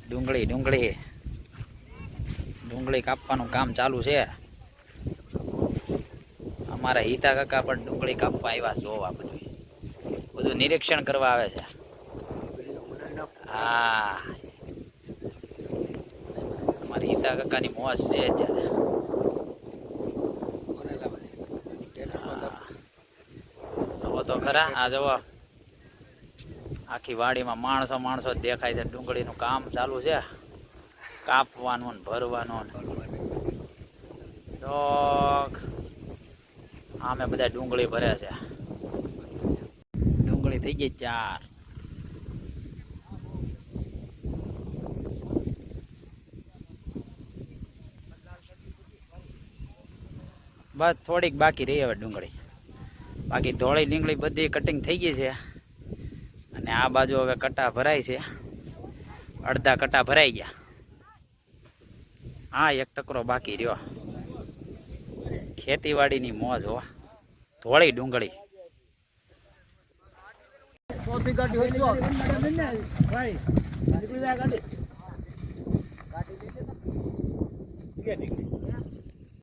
ડુંગળી ડુંગળી ડુંગળી કાપવાનું કામ ચાલુ છે. અમારા હિતા કાકા પણ ડુંગળી કાપવા આવ્યા જોવા બધું નિરીક્ષણ કરવા આવે છે. હા, અમારી હિતા કાકાની મોજ છે અત્યારે. જુઓ તો ખરા, આ જુઓ આખી વાડીમાં માણસો જ દેખાય છે. ડુંગળીનું કામ ચાલુ છે, કાપવાનું ને ભરવાનું. તો આમે બધા ડુંગળી ભરે છે. ડુંગળી થઈ ગઈ 4. બસ થોડીક બાકી રહી હવે ડુંગળી. બાકી ધોળી ડુંગળી બધી કટિંગ થઈ ગઈ છે. અને આ બાજુ હવે કટા ભરાય છે. અડધા કટા ભરાઈ ગયા. હા, એક ટકરો બાકી રહ્યો. ખેતીવાડીની મોજ હો, ધોળી ડુંગળી.